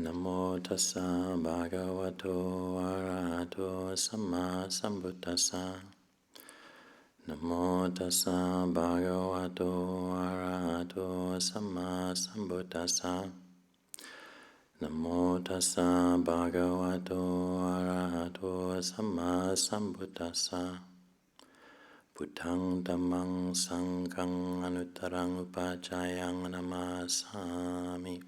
Namo tassa bhagavato arahato samma sambuddhassa. Namo tassa bhagavato arahato samma sambuddhassa. Namo tassa bhagavato arahato samma sambuddhassa. Buddhang dhammang sanghang anuttarang upacayang namasami.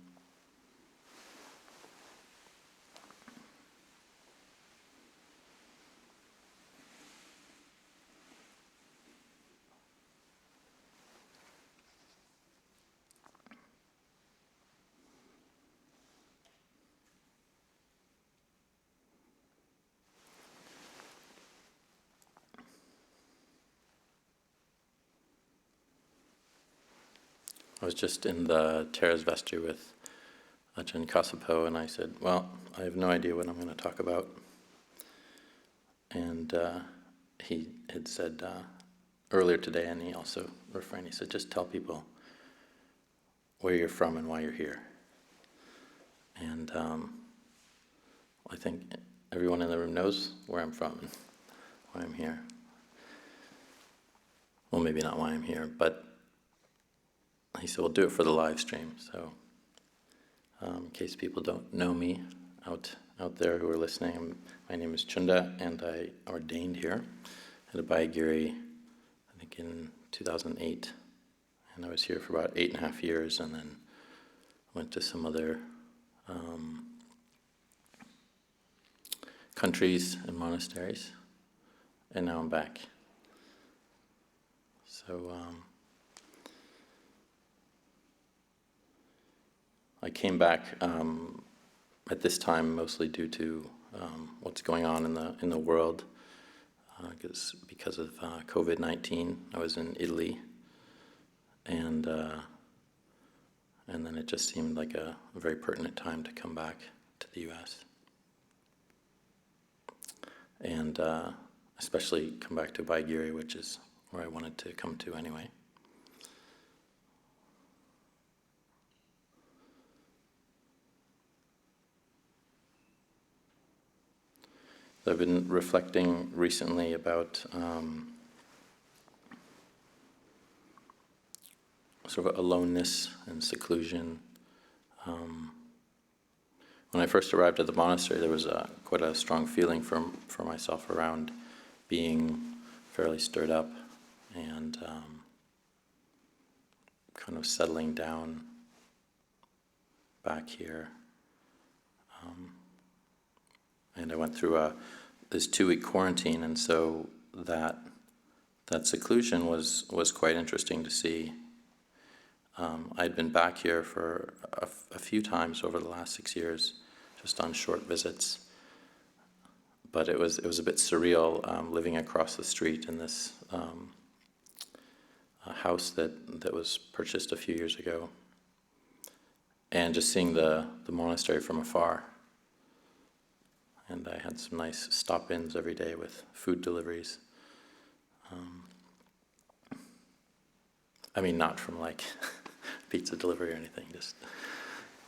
I was just in the Terrace Vestry with Ajahn Cunda, and I said, well, I have no idea what I'm going to talk about. And he had said earlier today, and he also refrained, he said, just tell people where you're from and why you're here. And I think everyone in the room knows where I'm from and why I'm here. Well, maybe not why I'm here, but he said, we'll do it for the live stream. So in case people don't know me out there who are listening, my name is Cunda, and I ordained here at Abhayagiri, I think in 2008. And I was here for about 8.5 years, and then went to some other countries and monasteries, and now I'm back. So I came back at this time mostly due to what's going on in the world, because of COVID-19. I was in Italy, and then it just seemed like a very pertinent time to come back to the U.S. and especially come back to Abhayagiri, which is where I wanted to come to anyway. I've been reflecting recently about sort of aloneness and seclusion. When I first arrived at the monastery, there was quite a strong feeling for myself around being fairly stirred up and kind of settling down back here. And I went through this 2-week quarantine, and so that seclusion was quite interesting to see. I'd been back here for a few times over the last 6 years, just on short visits. But it was a bit surreal living across the street in this house that was purchased a few years ago, and just seeing the monastery from afar. And I had some nice stop-ins every day with food deliveries. I mean, not from like pizza delivery or anything, just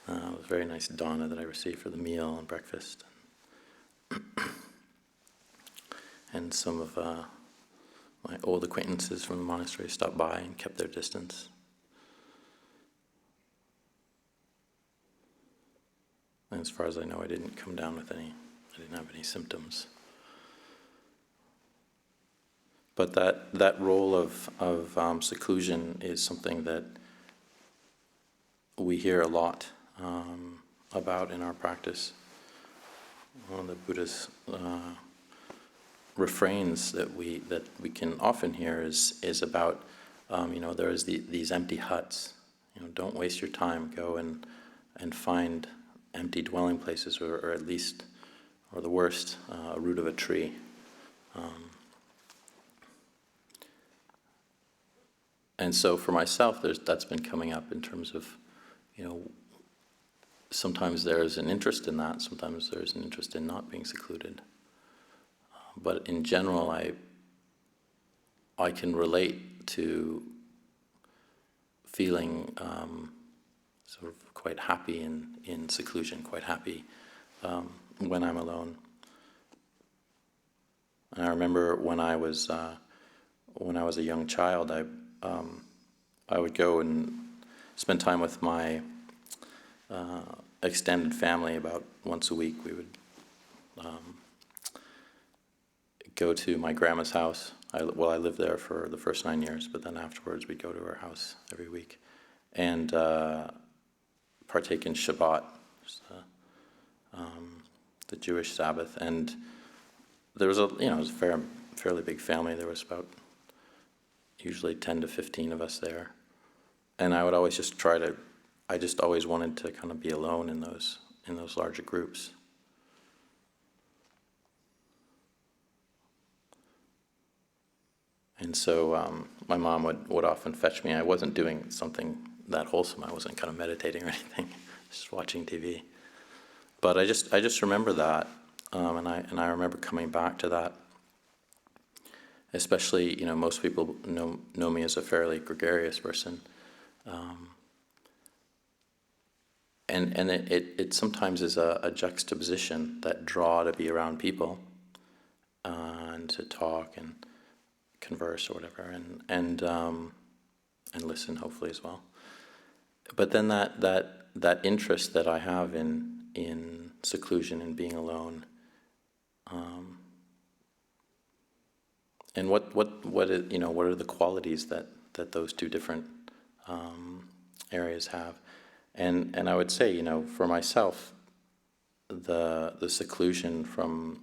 it was a very nice dana that I received for the meal and breakfast. And some of my old acquaintances from the monastery stopped by and kept their distance. And as far as I know, I didn't come down with any. I didn't have any symptoms. But that role of seclusion is something that we hear a lot about in our practice. One of the Buddha's refrains that we can often hear is about there's these empty huts. Don't waste your time. Go and find empty dwelling places, or at least, or the worst, a root of a tree. And so for myself, that's been coming up in terms of, sometimes there's an interest in that, sometimes there's an interest in not being secluded. But in general, I can relate to feeling sort of quite happy in seclusion, quite happy when I'm alone. And I remember when I was a young child, I would go and spend time with my extended family. About once a week, we would go to my grandma's house. I lived there for the first 9 years, but then afterwards we'd go to her house every week and partake in Shabbat, the Jewish Sabbath. And there was it was a fairly big family. There was about usually 10 to 15 of us there. And I would always I just always wanted to kind of be alone in those larger groups. And so my mom would often fetch me. I wasn't doing something that wholesome. I wasn't kind of meditating or anything, just watching TV. But I just remember that, and I remember coming back to that. Especially, most people know me as a fairly gregarious person, and it sometimes is a juxtaposition, that draw to be around people, and to talk and converse or whatever, and listen, hopefully, as well. But then that interest that I have in seclusion and being alone, and what are the qualities that those two different areas have, and I would say, for myself, the seclusion from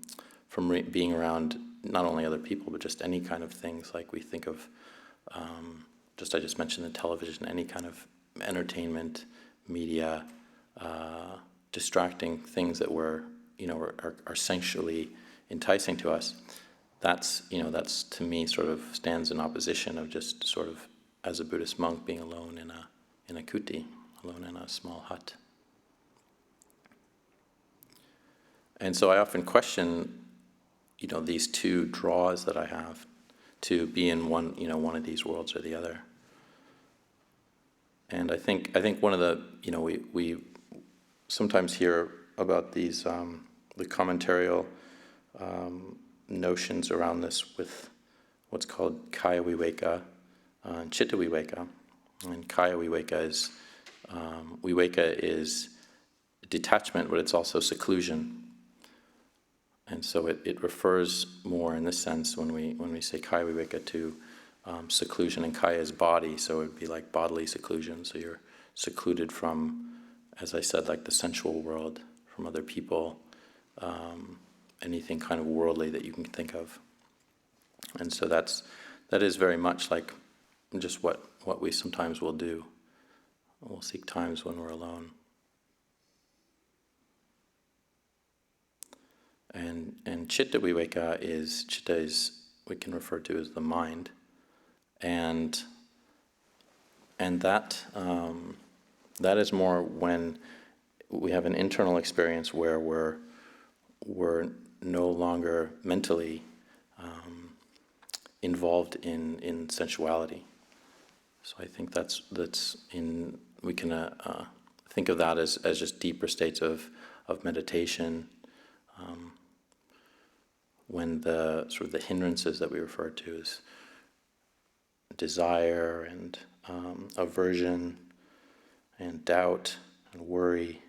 being around not only other people, but just any kind of things, like we think of, I just mentioned the television, any kind of entertainment, media, distracting things that are sensually enticing to us. That's to me sort of stands in opposition of just sort of, as a Buddhist monk, being alone in a kuti, alone in a small hut. And so I often question, these two draws that I have to be in one of these worlds or the other. And I think one of the, we sometimes hear about these, the commentarial notions around this with what's called kaya viveka and chitta viveka. And kaya viveka is detachment, but it's also seclusion. And so it refers more in this sense when we say kaya viveka to seclusion, and kaya is body, so it would be like bodily seclusion. So you're secluded from, as I said, like the sensual world, from other people, anything kind of worldly that you can think of. And so that is very much like just what we sometimes will do. We'll seek times when we're alone. And chitta viveka is we can refer to as the mind, and that is more when we have an internal experience where we're no longer mentally involved in sensuality. So I think we can think of that as just deeper states of meditation. When the sort of the hindrances that we refer to as desire and aversion and doubt and worry,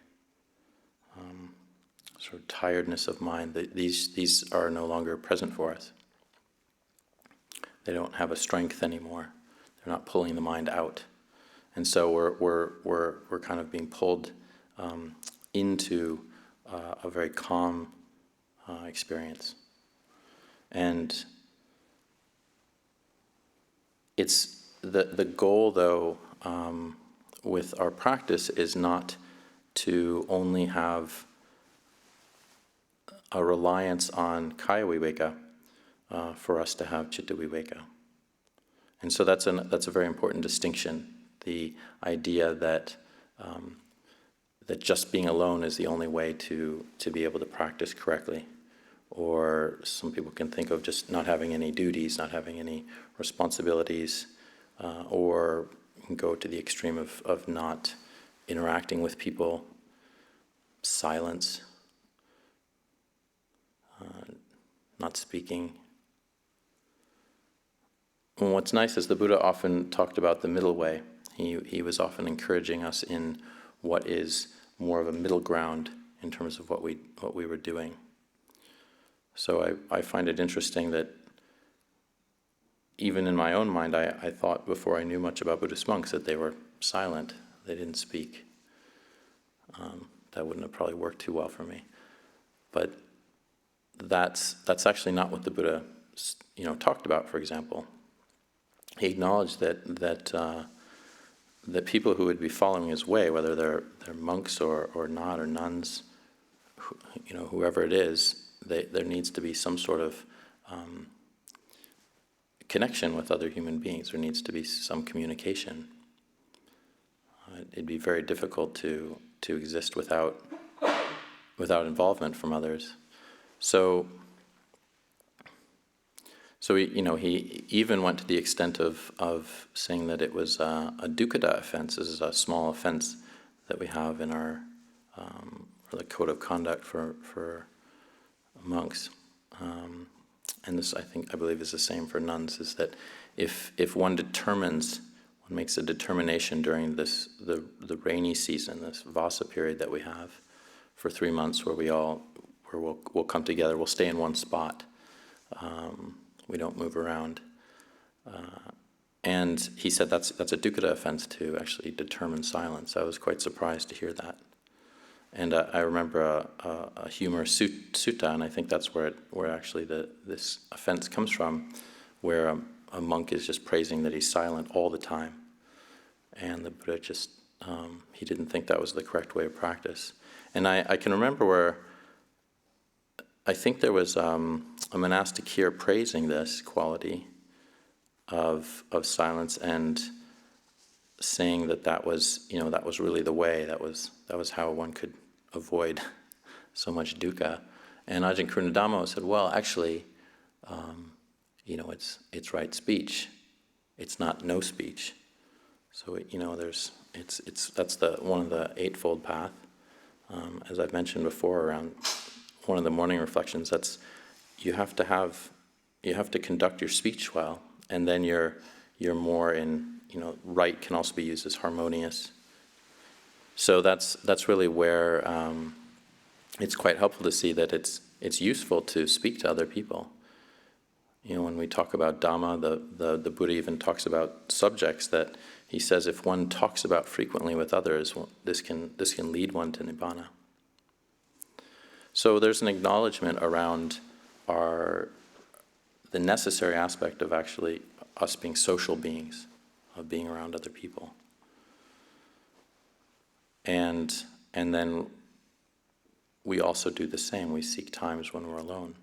sort of tiredness of mind, these are no longer present for us. They don't have a strength anymore. They're not pulling the mind out, and so we're kind of being pulled into a very calm experience. And it's the goal, though, with our practice is not to only have a reliance on kaya viveka for us to have chitta viveka. And so that's a very important distinction. The idea that that just being alone is the only way to be able to practice correctly. Or some people can think of just not having any duties, not having any responsibilities, or go to the extreme of not interacting with people, silence, not speaking. And what's nice is the Buddha often talked about the middle way. He was often encouraging us in what is more of a middle ground in terms of what we were doing. So I find it interesting that even in my own mind, I thought before I knew much about Buddhist monks that they were silent, they didn't speak. That wouldn't have probably worked too well for me. But that's actually not what the Buddha talked about, for example. He acknowledged that people who would be following his way, whether they're monks or not, or nuns, whoever it is, there needs to be some sort of connection with other human beings. There needs to be some communication. It'd be very difficult to exist without involvement from others. So he even went to the extent of saying that it was a dukkha offense. This is a small offense that we have in our the code of conduct for monks. And this, I believe, is the same for nuns. Is that if one makes a determination during the rainy season, this Vasa period that we have for 3 months, where we'll come together, we'll stay in one spot. We don't move around. And he said that's a dukkha offense to actually determine silence. I was quite surprised to hear that. And I remember a humorous sutta, and I think that's where actually this offense comes from, where a monk is just praising that he's silent all the time. And the Buddha just, he didn't think that was the correct way of practice. And I can remember where I think there was a monastic here praising this quality of silence and saying that was really the way, that was how one could avoid so much dukkha. And Ajahn Cunda said, well, actually, it's right speech. It's not no speech. So that's one of the Eightfold Path. As I've mentioned before, around one of the morning reflections, that's you have to conduct your speech well, and then you're more in, right can also be used as harmonious. So that's really where it's quite helpful to see that it's useful to speak to other people. When we talk about Dhamma, the Buddha even talks about subjects that he says if one talks about frequently with others, this can lead one to Nibbana. So there's an acknowledgement around the necessary aspect of actually us being social beings, of being around other people. And then we also do the same. We seek times when we're alone.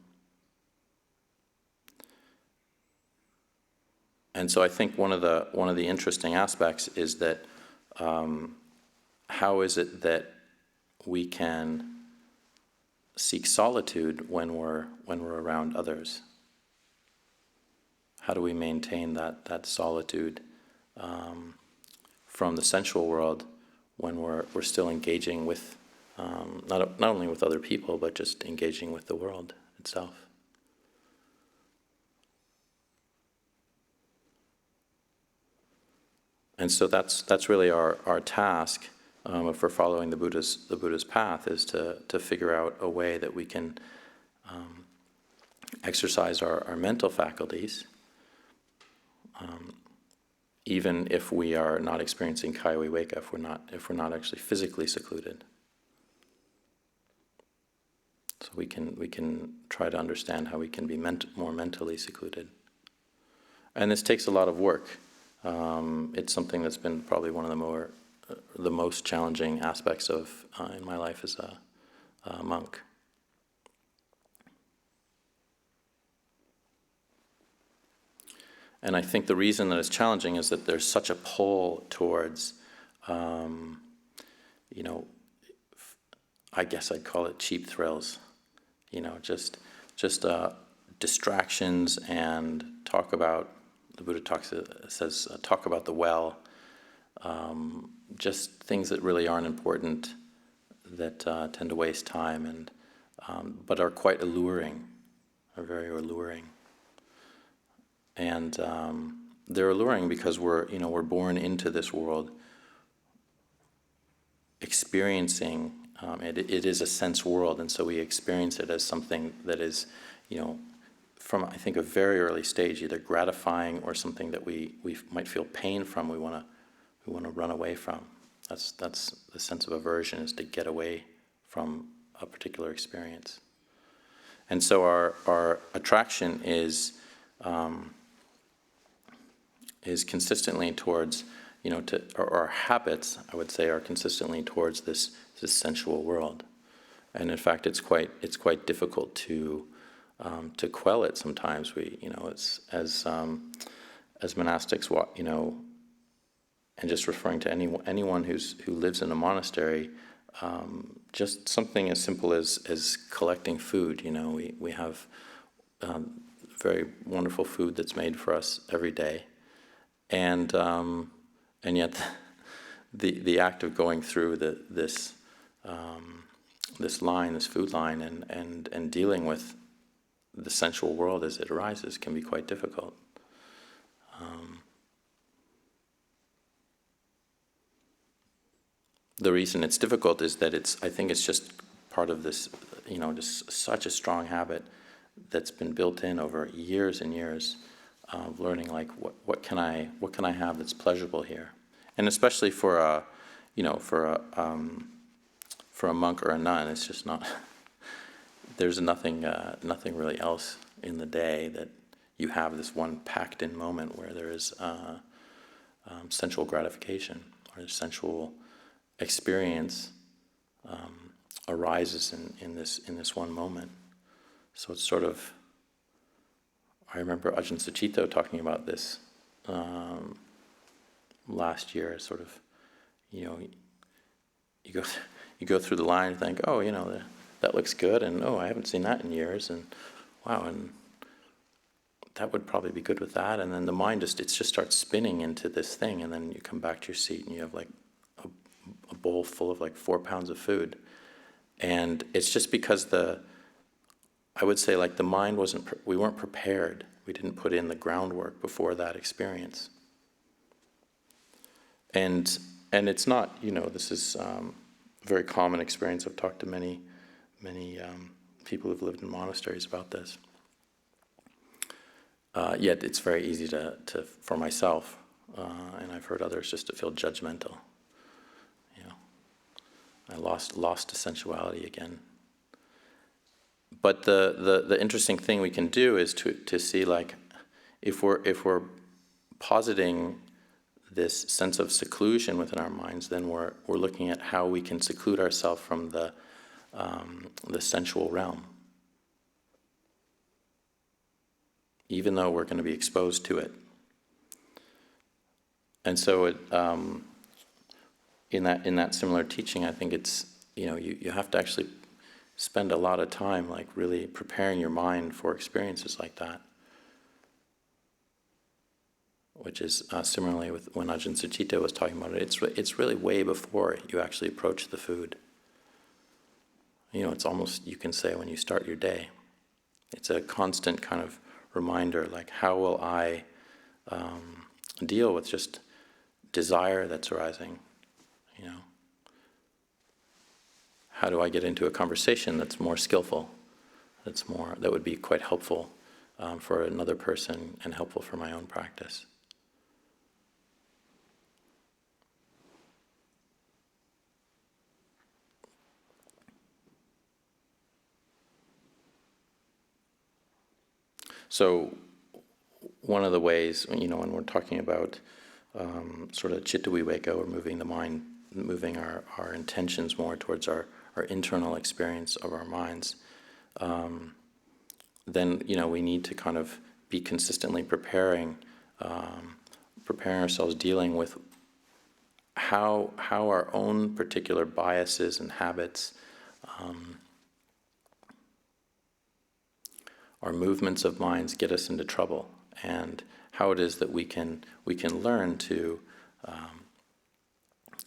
And so I think one of the interesting aspects is that how is it that we can seek solitude when we're around others? How do we maintain that solitude from the sensual world when we're still engaging with not only with other people, but just engaging with the world itself? And so that's really our task if we're following the Buddha's path, is to figure out a way that we can exercise our mental faculties, even if we are not experiencing kaya viveka, if we're not actually physically secluded. So we can try to understand how we can be more mentally secluded. And this takes a lot of work. It's something that's been probably one of the most challenging aspects of in my life as a monk. And I think the reason that it's challenging is that there's such a pull towards, I guess I'd call it cheap thrills, just distractions and talk about. The Buddha says talk about the well, just things that really aren't important, that tend to waste time, and but are quite alluring, are very alluring. And they're alluring because we're born into this world experiencing, it is a sense world, and so we experience it as something that is, from, I think, a very early stage, either gratifying or something that we might feel pain from, we want to run away from. That's the sense of aversion, is to get away from a particular experience. And so our attraction is consistently towards, or our habits, I would say, are consistently towards this sensual world. And in fact, it's quite difficult to quell it sometimes. It's as monastics, and just referring to anyone who lives in a monastery, just something as simple as collecting food. We have very wonderful food that's made for us every day, and yet the act of going through this food line, and dealing with the sensual world as it arises can be quite difficult. The reason it's difficult is that I think it's just part of this, just such a strong habit that's been built in over years and years of learning, like, what can I have that's pleasurable here, and especially for a monk or a nun, it's just not. There's nothing really else in the day that you have this one packed-in moment where there is sensual gratification, or sensual experience arises in this one moment. So it's sort of, I remember Ajahn Cunda talking about this last year. Sort of, you go through the line and think, oh, that looks good, and oh, I haven't seen that in years, and wow, and that would probably be good with that, and then the mind just starts spinning into this thing, and then you come back to your seat and you have like a bowl full of like 4 pounds of food, and it's just because I would say, like, the mind we weren't prepared. We didn't put in the groundwork before that experience, and it's not, this is a very common experience. I've talked to many people who've lived in monasteries about this. Yet it's very easy to for myself, and I've heard others, just to feel judgmental. I lost to sensuality again. But the interesting thing we can do is to see, like, if we're positing this sense of seclusion within our minds, then we're looking at how we can seclude ourselves from the sensual realm, even though we're going to be exposed to it. And so in that similar teaching, I think it's, you have to actually spend a lot of time, like, really preparing your mind for experiences like that, which is similarly with when Ajahn Cunda was talking about it. It's really way before you actually approach the food. It's almost, you can say, when you start your day. It's a constant kind of reminder, like, how will I deal with just desire that's arising? How do I get into a conversation that's more skillful, that would be quite helpful for another person and helpful for my own practice? So one of the ways, when we're talking about sort of citta viveka, or moving the mind, moving our intentions more towards our internal experience of our minds, then we need to kind of be consistently preparing ourselves, dealing with how our own particular biases and habits, our movements of minds, get us into trouble, and how it is that we can learn to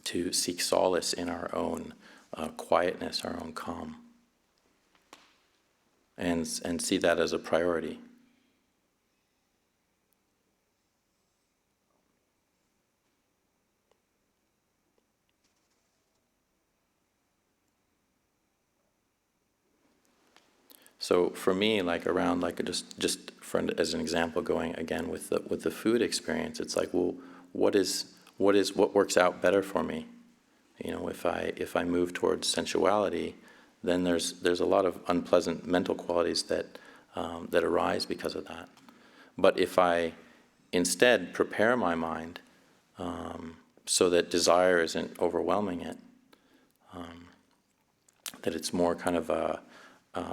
to seek solace in our own quietness, our own calm, and see that as a priority. So for me, like around, like just for as an example, going again with the food experience, it's like, well, what works out better for me? You know, if I move towards sensuality, then there's a lot of unpleasant mental qualities that arise because of that. But if I instead prepare my mind so that desire isn't overwhelming it, that it's more kind of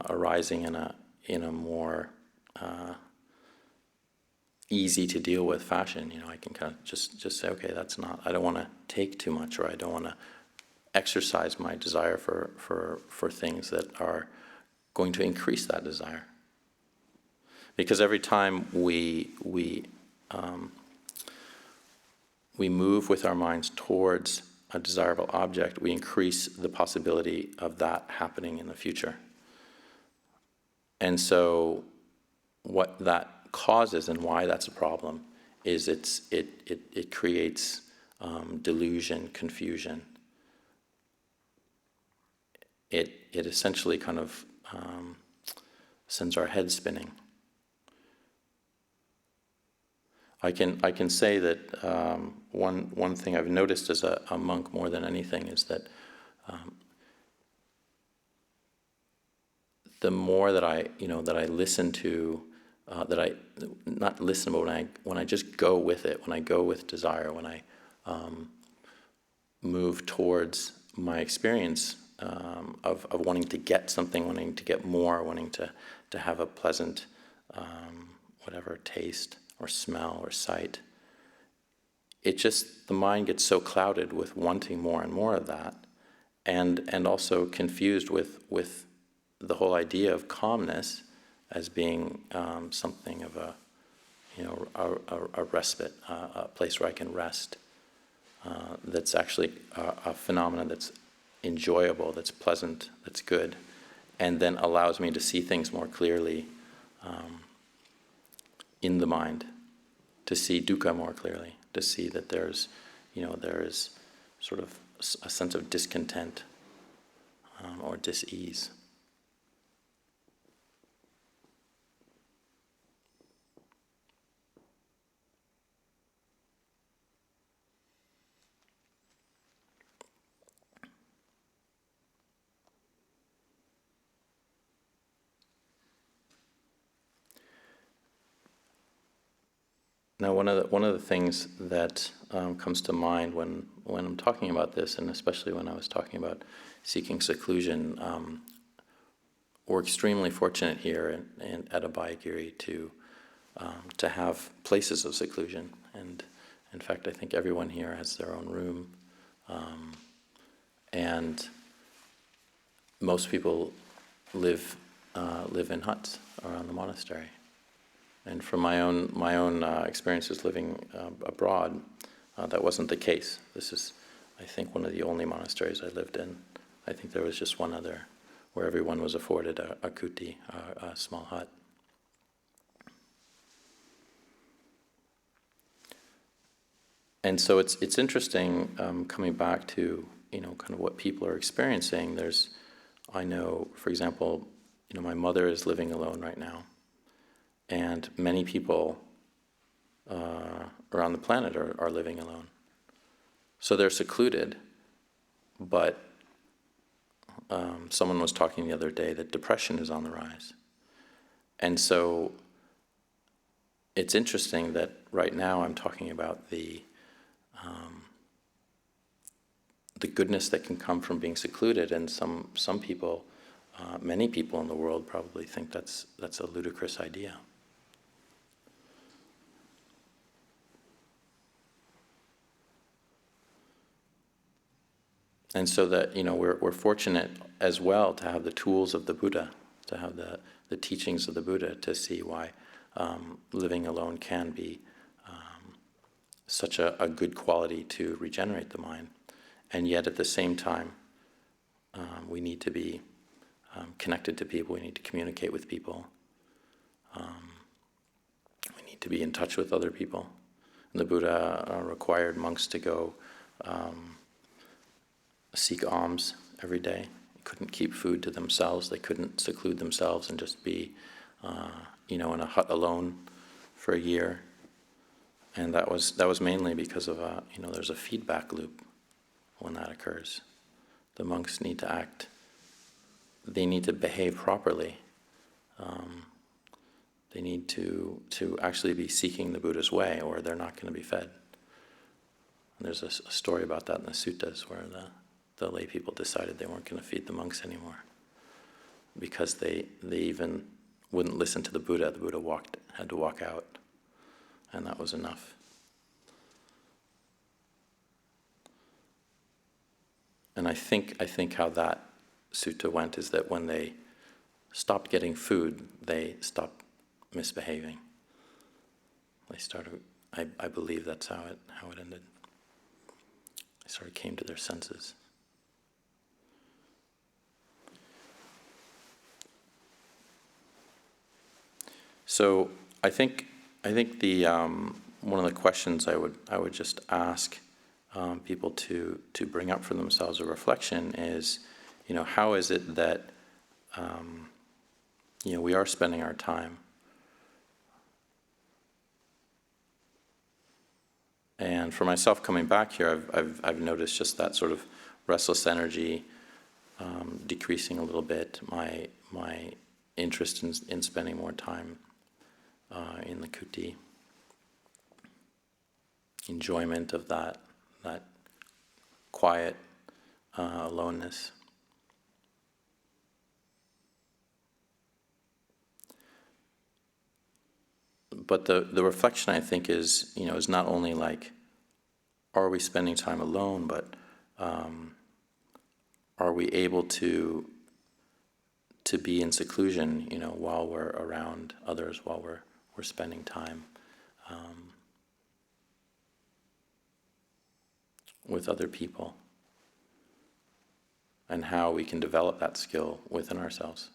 arising in a more easy to deal with fashion, you know, I can kind of just say, okay, I don't want to take too much, or I don't want to exercise my desire for things that are going to increase that desire. Because every time we move with our minds towards a desirable object, we increase the possibility of that happening in the future. And so what that causes and why that's a problem is it creates delusion, confusion. It essentially kind of sends our head spinning. I can say that one thing I've noticed as a monk more than anything is that the more that I listen to, that I not listen, but when I just go with it, when I go with desire, when I move towards my experience of wanting to get something, wanting to get more, wanting to have a pleasant whatever taste or smell or sight, the mind gets so clouded with wanting more and more of that, and also confused with the whole idea of calmness as being something of a respite, a place where I can rest. That's actually a phenomenon that's enjoyable, that's pleasant, that's good, and then allows me to see things more clearly in the mind, to see dukkha more clearly, to see that there is sort of a sense of discontent or dis-ease. Now, one of the things that comes to mind when I'm talking about this, and especially when I was talking about seeking seclusion, we're extremely fortunate here at Abhayagiri to have places of seclusion, and in fact, I think everyone here has their own room, and most people live in huts around the monastery. And from my own experiences living abroad, that wasn't the case. This is, I think, one of the only monasteries I lived in. I think there was just one other where everyone was afforded a kuti, a small hut. And so it's interesting coming back to kind of what people are experiencing. I know, for example, my mother is living alone right now. And many people around the planet are living alone. So they're secluded, but someone was talking the other day that depression is on the rise. And so it's interesting that right now I'm talking about the goodness that can come from being secluded, and some people, many people in the world probably think that's a ludicrous idea. And so that we're fortunate as well to have the tools of the Buddha, to have the teachings of the Buddha, to see why living alone can be such a good quality to regenerate the mind. And yet at the same time, we need to be connected to people, we need to communicate with people, we need to be in touch with other people. And the Buddha required monks to go seek alms every day. They couldn't keep food to themselves, they couldn't seclude themselves and just be in a hut alone for a year. And that was mainly because of there's a feedback loop when that occurs. The monks need to act, they need to behave properly. They need to actually be seeking the Buddha's way, or they're not going to be fed. And there's a story about that in the suttas, where the lay people decided they weren't going to feed the monks anymore because they even wouldn't listen to the Buddha. The Buddha had to walk out, and that was enough. And I think how that sutta went is that when they stopped getting food, they stopped misbehaving. They started. I believe that's how it ended. They sort of came to their senses. So I think the one of the questions I would just ask people to bring up for themselves a reflection is, how is it that we are spending our time, and for myself coming back here, I've noticed just that sort of restless energy decreasing a little bit. My interest in spending more time in the kuti, enjoyment of that quiet aloneness. But the reflection, I think, is not only like, are we spending time alone, but are we able to be in seclusion, while we're around others, while we're spending time with other people, and how we can develop that skill within ourselves.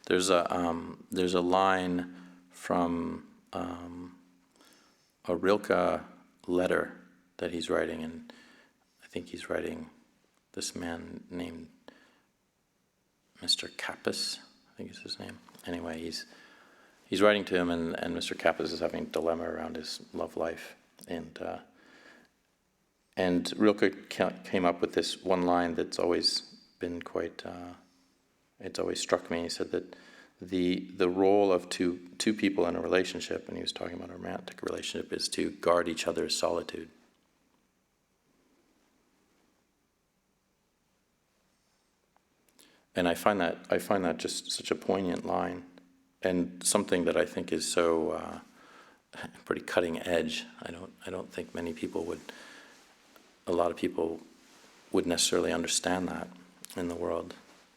There's a line from a Rilke letter that he's writing, and I think he's writing this man named Mr. Kappas, I think is his name. Anyway, he's writing to him, and Mr. Kappas is having a dilemma around his love life, and Rilke came up with this one line that's always been quite. It's always struck me. He said that the role of two people in a relationship, and he was talking about a romantic relationship, is to guard each other's solitude. And I find that just such a poignant line, and something that I think is so pretty cutting edge. I don't think a lot of people would necessarily understand that in the world.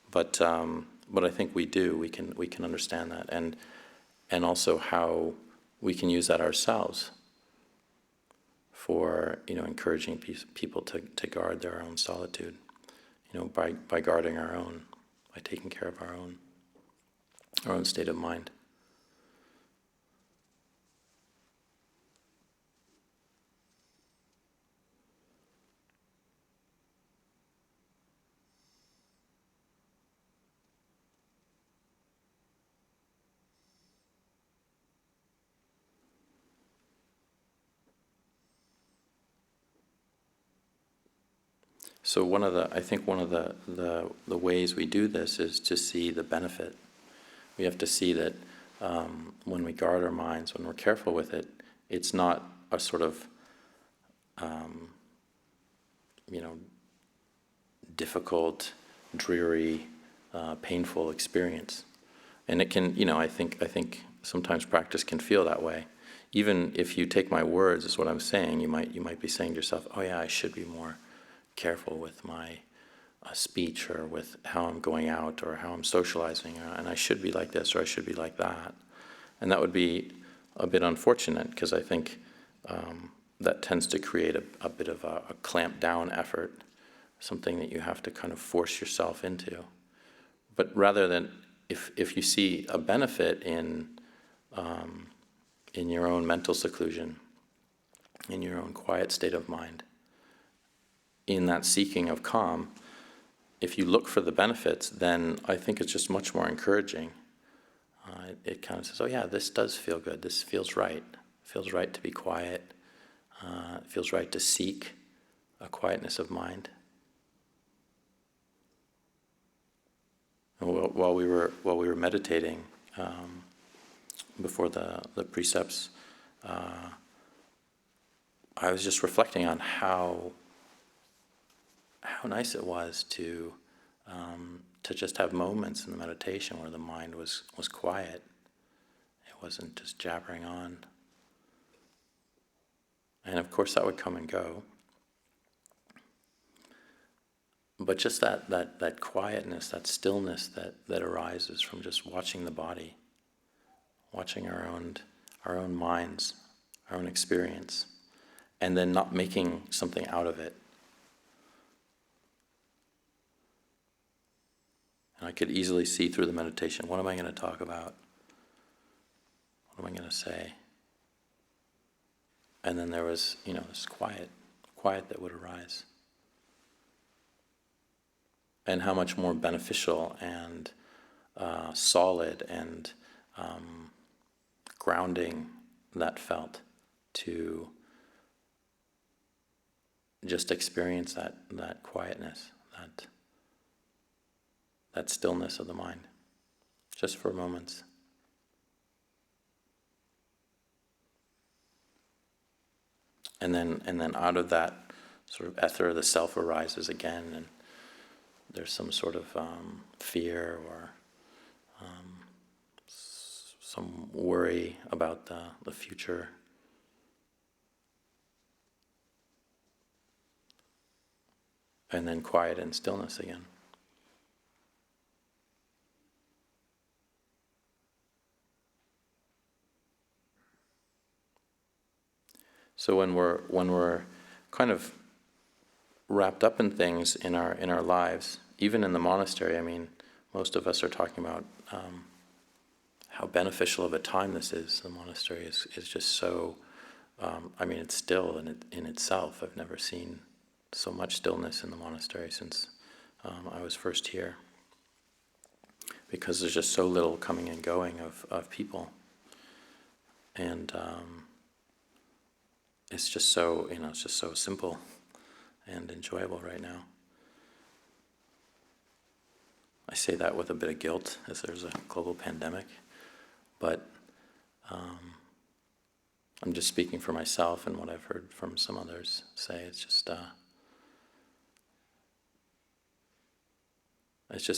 But I think we do. We can understand that, and also how we can use that ourselves for encouraging people to guard their own solitude, by guarding our own, by taking care of our own state of mind. So I think one of the ways we do this is to see the benefit. We have to see that when we guard our minds, when we're careful with it, it's not a sort of difficult, dreary, painful experience. And it can, I think sometimes practice can feel that way. Even if you take my words as what I'm saying, you might be saying to yourself, "Oh yeah, I should be more careful with my a speech, or with how I'm going out, or how I'm socializing, and I should be like this or I should be like that. And that would be a bit unfortunate, because I think that tends to create a bit of a clamped down effort, something that you have to kind of force yourself into. But rather than, if you see a benefit in your own mental seclusion, in your own quiet state of mind, in that seeking of calm, if you look for the benefits, then I think it's just much more encouraging. It kind of says, oh yeah, this does feel good. This feels right. It feels right to be quiet. It feels right to seek a quietness of mind. And while we were meditating before the precepts, I was just reflecting on how nice it was to just have moments in the meditation where the mind was quiet. It wasn't just jabbering on. And of course that would come and go. But just that quietness, that stillness that arises from just watching the body, watching our own minds, our own experience, and then not making something out of it. And I could easily see through the meditation, what am I going to talk about? What am I going to say? And then there was, this quiet that would arise. And how much more beneficial and solid and grounding that felt to just experience that quietness, that stillness of the mind, just for moments. And then out of that sort of ether, the self arises again, and there's some sort of fear or some worry about the future. And then quiet and stillness again. So when we're kind of wrapped up in things in our lives, even in the monastery, I mean, most of us are talking about how beneficial of a time this is. The monastery is just so, it's still in itself. I've never seen so much stillness in the monastery since I was first here, because there's just so little coming and going of people. And it's just so, it's just so simple and enjoyable right now. I say that with a bit of guilt, as there's a global pandemic, but I'm just speaking for myself and what I've heard from some others say. It's just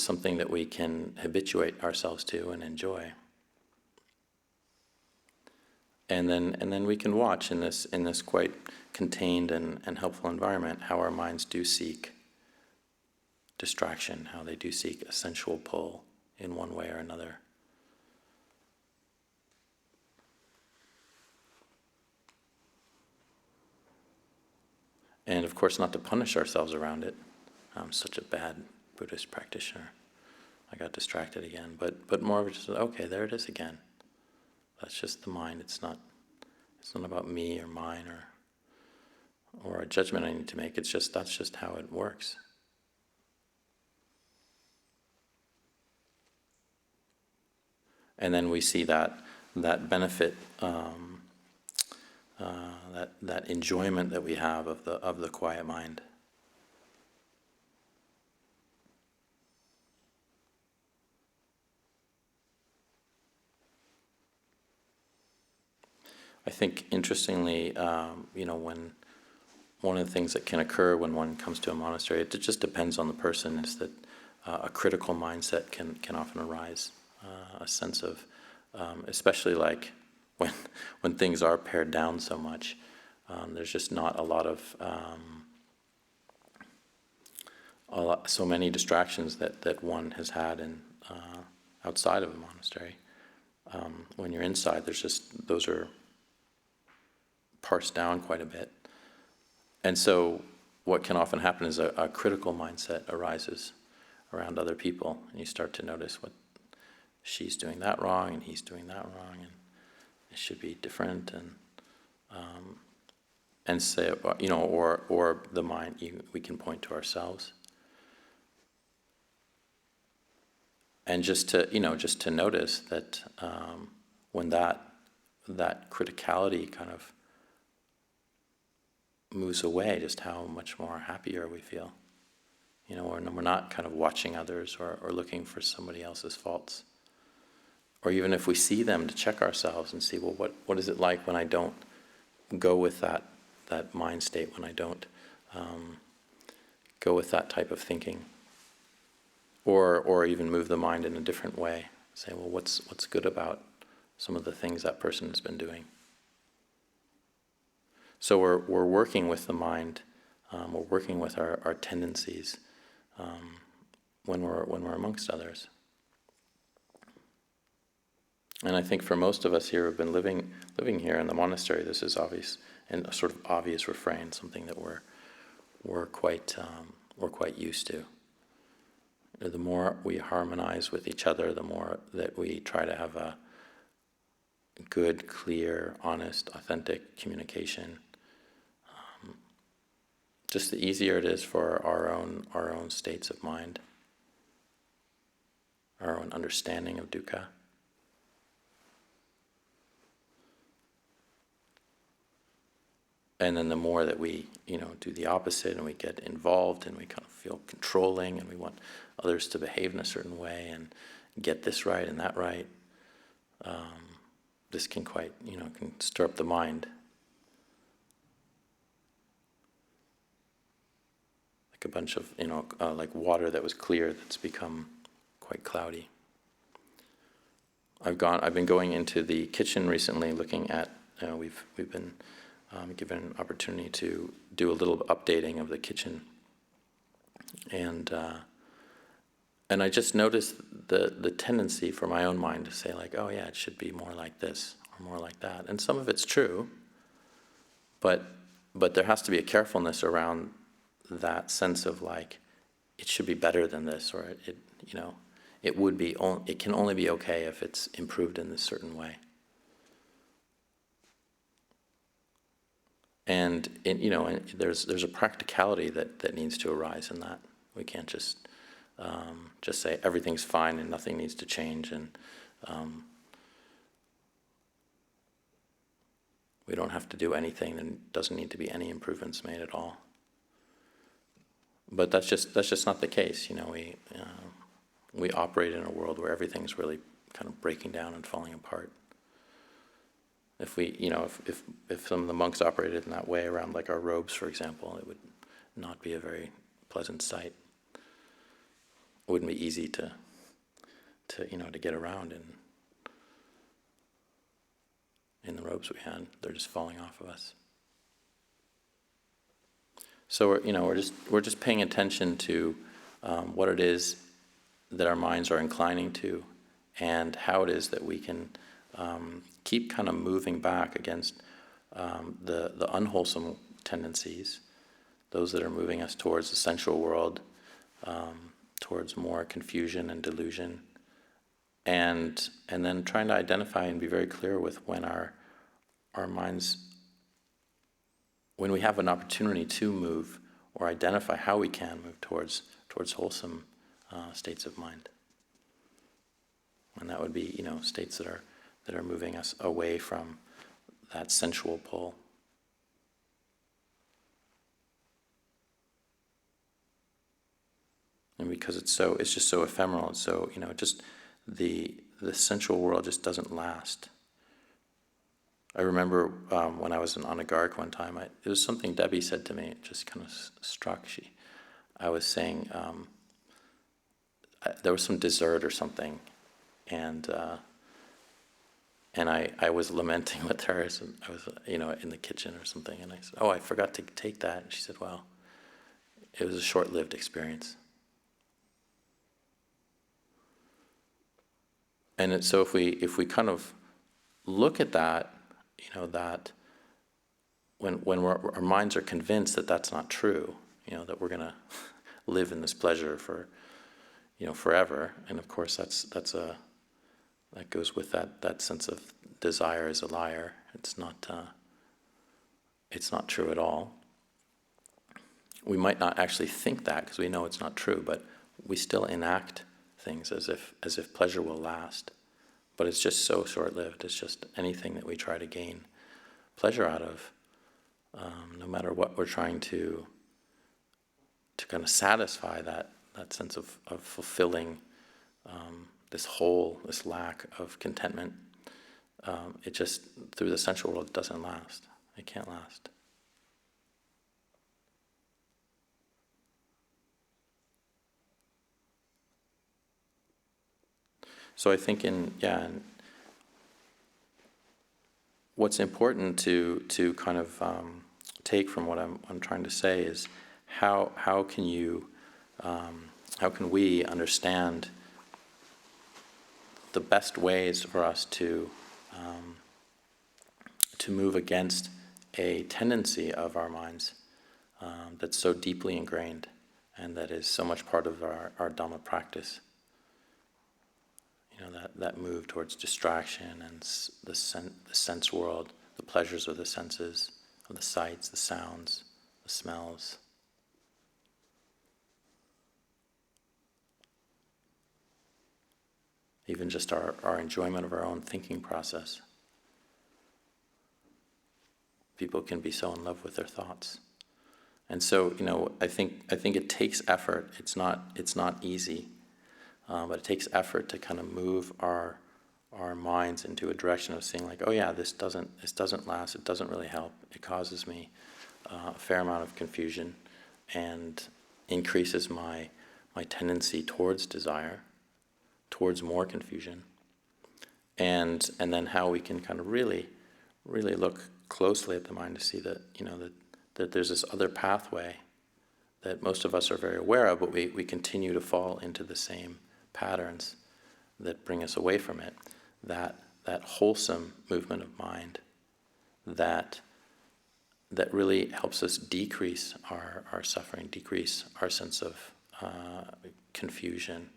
something that we can habituate ourselves to and enjoy. And then we can watch in this quite contained and helpful environment how our minds do seek distraction, how they do seek a sensual pull in one way or another. And of course, not to punish ourselves around it. I'm such a bad Buddhist practitioner. I got distracted again. But more of just, okay, there it is again. That's just the mind. It's not about me or mine or a judgment I need to make. That's just how it works. And then we see that benefit, that enjoyment that we have of the quiet mind. I think, interestingly, when one of the things that can occur when one comes to a monastery, it just depends on the person, is that a critical mindset can often arise, a sense of, especially like when things are pared down so much, there's just not a lot of so many distractions that one has had in outside of a monastery. When you're inside, those are parsed down quite a bit. And so what can often happen is a critical mindset arises around other people, and you start to notice what she's doing that wrong, and he's doing that wrong, and it should be different, and say, or the mind, we can point to ourselves, and just to notice that when that criticality kind of moves away, just how much more happier we feel. We're not kind of watching others or looking for somebody else's faults. Or even if we see them, to check ourselves and see, well, what is it like when I don't go with that mind state, when I don't go with that type of thinking? Or even move the mind in a different way. Say, well, what's good about some of the things that person has been doing? So we're working with the mind, we're working with our tendencies when we're amongst others. And I think for most of us here who've been living here in the monastery, this is obvious, and a sort of obvious refrain, something that we're quite used to. The more we harmonize with each other, the more that we try to have a good, clear, honest, authentic communication. Just the easier it is for our own states of mind, our own understanding of dukkha. And then the more that we, do the opposite, and we get involved, and we kind of feel controlling, and we want others to behave in a certain way, and get this right and that right, this can can stir up the mind. Like a bunch of, like water that was clear that's become quite cloudy. I've been going into the kitchen recently, looking at, we've been given an opportunity to do a little updating of the kitchen, and I just noticed the tendency for my own mind to say, like, oh yeah, it should be more like this or more like that, and some of it's true, but there has to be a carefulness around that sense of, like, it should be better than this, or it can only be okay if it's improved in this certain way. And there's a practicality that needs to arise in that. We can't just say everything's fine and nothing needs to change, and we don't have to do anything, and doesn't need to be any improvements made at all. But that's just not the case. We operate in a world where everything's really kind of breaking down and falling apart. If we, if some of the monks operated in that way around, like, our robes, for example, it would not be a very pleasant sight. It wouldn't be easy to get around in the robes we had. They're just falling off of us. So we're just paying attention to what it is that our minds are inclining to, and how it is that we can keep kind of moving back against the unwholesome tendencies, those that are moving us towards the sensual world, towards more confusion and delusion, and then trying to identify and be very clear with when our minds, when we have an opportunity to move, or identify how we can move towards wholesome states of mind. And that would be, states that are moving us away from that sensual pull. And because it's just so ephemeral, and so, just the sensual world just doesn't last. I remember when I was in Anagark one time, it was something Debbie said to me. It just kind of struck. I was saying there was some dessert or something, and I was lamenting with her. I was in the kitchen or something, and I said, "Oh, I forgot to take that." And she said, "Well, it was a short-lived experience. And so if we kind of look at that, that when our minds are convinced that that's not true, that we're going to live in this pleasure for, forever, and of course that goes with that sense of desire is a liar. It's not true at all. We might not actually think that because we know it's not true, but we still enact things as if pleasure will last. But it's just so short-lived. It's just anything that we try to gain pleasure out of, no matter what we're trying to kind of satisfy that sense of fulfilling this hole, this lack of contentment. It just, through the sensual world, it doesn't last. It can't last. So I think and what's important to kind of take from what I'm trying to say is how can we understand the best ways for us to move against a tendency of our minds that's so deeply ingrained and that is so much part of our Dhamma practice. That move towards distraction and the sense world, the pleasures of the senses, of the sights, the sounds, the smells. Even just our enjoyment of our own thinking process. People can be so in love with their thoughts. And so, I think it takes effort. It's not easy. But it takes effort to kind of move our minds into a direction of seeing like, oh yeah, this doesn't last. It doesn't really help. It causes me a fair amount of confusion, and increases my tendency towards desire, towards more confusion, and then how we can kind of really look closely at the mind to see that that there's this other pathway that most of us are very aware of, but we continue to fall into the same patterns that bring us away from it. That wholesome movement of mind that really helps us decrease our suffering, decrease our sense of confusion.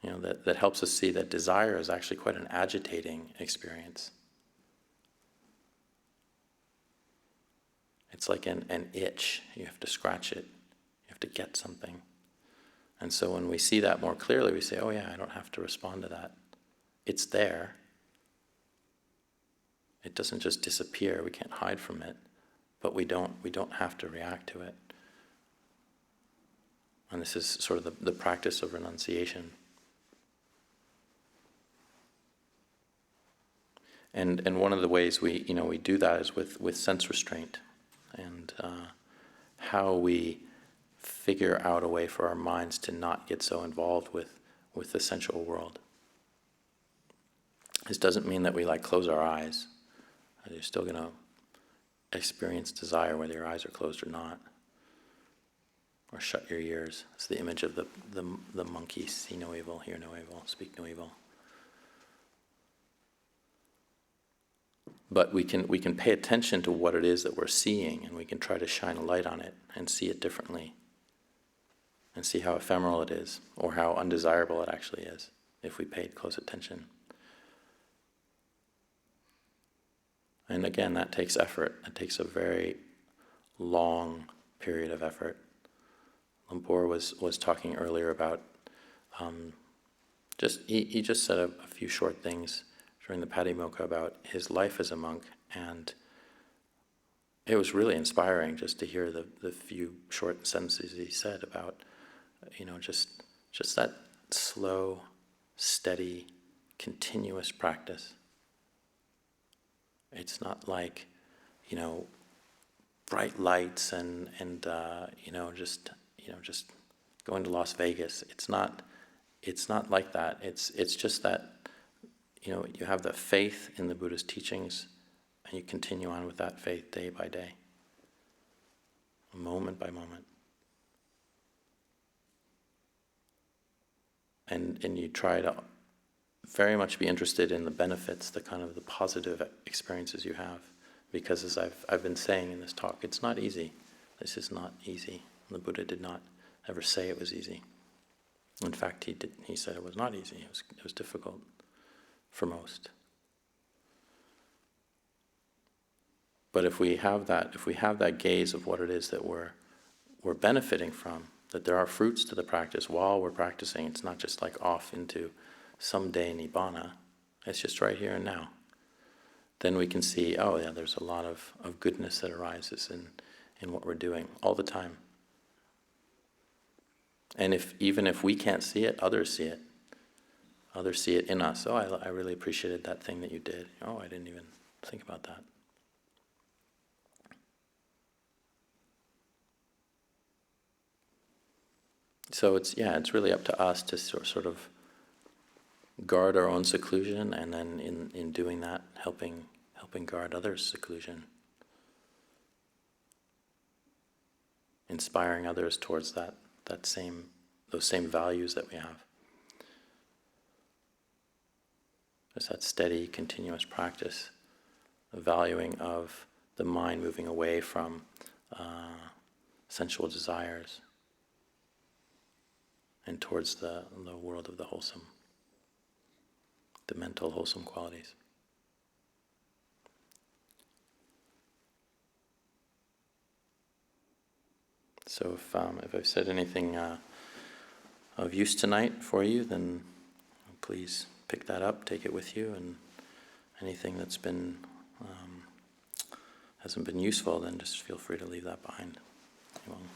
That helps us see that desire is actually quite an agitating experience. It's like an itch. You have to scratch it. You have to get something. And so when we see that more clearly, we say, oh yeah, I don't have to respond to that. It's there. It doesn't just disappear. We can't hide from it. But we don't have to react to it. And this is sort of the practice of renunciation. And one of the ways we do that is with sense restraint, and how we figure out a way for our minds to not get so involved with the sensual world. This doesn't mean that we close our eyes. You're still going to experience desire whether your eyes are closed or not. Or shut your ears. It's the image of the monkey: see no evil, hear no evil, speak no evil. But we can pay attention to what it is that we're seeing, and we can try to shine a light on it and see it differently, and see how ephemeral it is, or how undesirable it actually is, if we paid close attention. And again, that takes effort. It takes a very long period of effort. Lumpur was talking earlier about he just said a few short things during the Patimokkha about his life as a monk, and it was really inspiring just to hear the few short sentences he said about just that slow, steady, continuous practice. It's not like bright lights and just going to Las Vegas. It's not like that. It's just that you have the faith in the Buddha's teachings, and you continue on with that faith day by day. moment by moment. And you try to very much be interested in the benefits, the kind of the positive experiences you have. Because as I've been saying in this talk, it's not easy. This is not easy. The Buddha did not ever say it was easy. In fact, he said it was not easy. It was difficult for most. But if we have that gaze of what it is that we're benefiting from, that there are fruits to the practice while we're practicing, it's not just like off into someday nibbana, it's just right here and now. Then we can see, oh yeah, there's a lot of goodness that arises in what we're doing all the time. And even if we can't see it, others see it. Others see it in us. Oh, I really appreciated that thing that you did. Oh, I didn't even think about that. So it's really up to us to sort of guard our own seclusion, and then in doing that, helping guard others' seclusion, inspiring others towards those same values that we have. There's that steady, continuous practice, the valuing of the mind moving away from sensual desires and towards the world of the wholesome, the mental wholesome qualities. So if I've said anything of use tonight for you, then please pick that up, take it with you, and anything that's been hasn't been useful, then just feel free to leave that behind. You won't